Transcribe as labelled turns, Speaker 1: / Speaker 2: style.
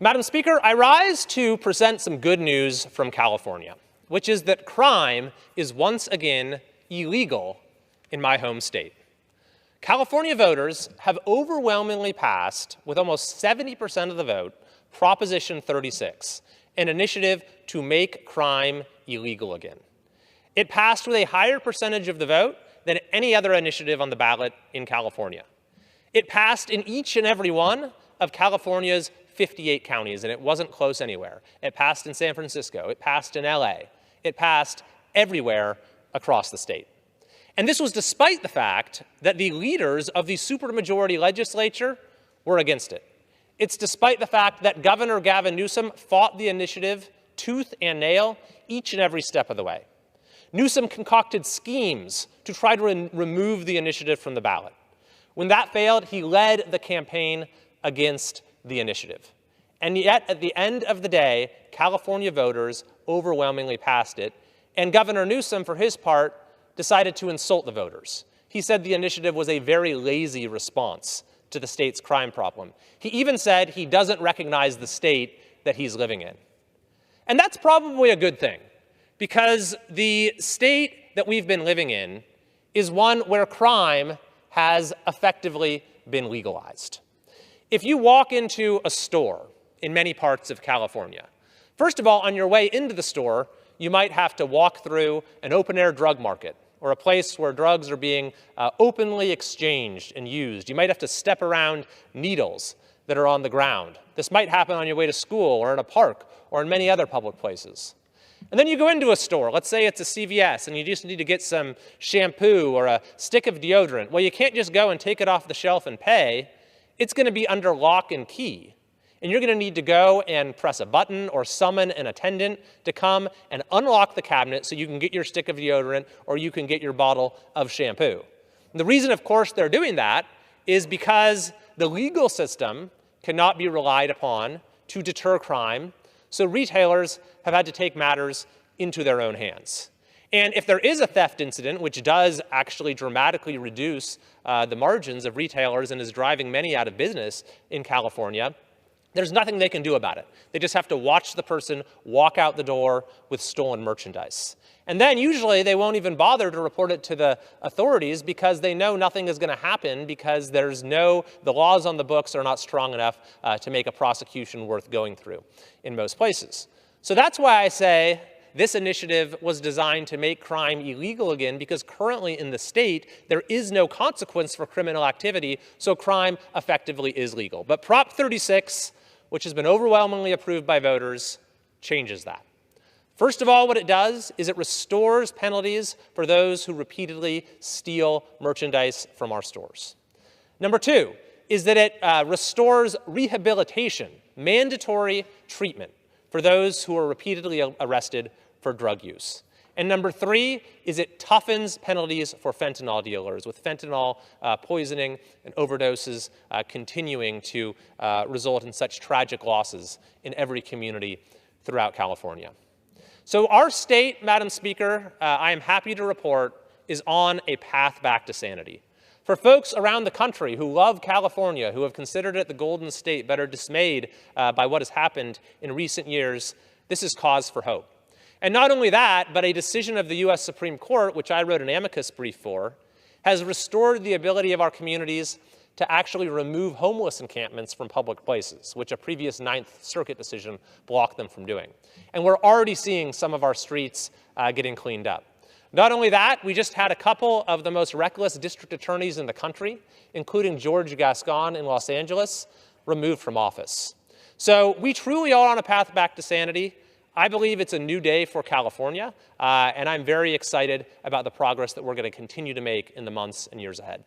Speaker 1: Madam Speaker, I rise to present some good news from California, which is that crime is once again illegal in my home state. California voters have overwhelmingly passed, with almost 70% of the vote, Proposition 36, an initiative to make crime illegal again. It passed with a higher percentage of the vote than any other initiative on the ballot in California. It passed in each and every one of California's 58 counties, and it wasn't close anywhere. It passed in San Francisco. It passed in LA. It passed everywhere across the state. And this was despite the fact that the leaders of the supermajority legislature were against it. It's despite the fact that Governor Gavin Newsom fought the initiative tooth and nail each and every step of the way. Newsom concocted schemes to try to remove the initiative from the ballot. When that failed, he led the campaign against the initiative. And yet, at the end of the day, California voters overwhelmingly passed it. And Governor Newsom, for his part, decided to insult the voters. He said the initiative was a very lazy response to the state's crime problem. He even said he doesn't recognize the state that he's living in. And that's probably a good thing, because the state that we've been living in is one where crime has effectively been legalized. If you walk into a store in many parts of California, first of all, on your way into the store, you might have to walk through an open-air drug market or a place where drugs are being openly exchanged and used. You might have to step around needles that are on the ground. This might happen on your way to school or in a park or in many other public places. And then you go into a store, let's say it's a CVS, and you just need to get some shampoo or a stick of deodorant. Well, you can't just go and take it off the shelf and pay. It's going to be under lock and key. And you're going to need to go and press a button or summon an attendant to come and unlock the cabinet so you can get your stick of deodorant or you can get your bottle of shampoo. And the reason, of course, they're doing that is because the legal system cannot be relied upon to deter crime, so retailers have had to take matters into their own hands. And if there is a theft incident, which does actually dramatically reduce the margins of retailers and is driving many out of business in California, there's nothing they can do about it. They just have to watch the person walk out the door with stolen merchandise. And then usually they won't even bother to report it to the authorities because they know nothing is going to happen because the laws on the books are not strong enough to make a prosecution worth going through in most places. So that's why I say this initiative was designed to make crime illegal again, because currently in the state, there is no consequence for criminal activity, so crime effectively is legal. But Prop 36, which has been overwhelmingly approved by voters, changes that. First of all, what it does is it restores penalties for those who repeatedly steal merchandise from our stores. Number two is that it restores rehabilitation, mandatory treatment for those who are repeatedly arrested for drug use. And number three is it toughens penalties for fentanyl dealers, with fentanyl poisoning and overdoses continuing to result in such tragic losses in every community throughout California. So our state, Madam Speaker, I am happy to report, is on a path back to sanity. For folks around the country who love California, who have considered it the Golden State, but are dismayed by what has happened in recent years, this is cause for hope. And not only that, but a decision of the U.S. Supreme Court, which I wrote an amicus brief for, has restored the ability of our communities to actually remove homeless encampments from public places, which a previous Ninth Circuit decision blocked them from doing. And we're already seeing some of our streets getting cleaned up. Not only that, we just had a couple of the most reckless district attorneys in the country, including George Gascon in Los Angeles, removed from office. So we truly are on a path back to sanity. I believe it's a new day for California, and I'm very excited about the progress that we're going to continue to make in the months and years ahead.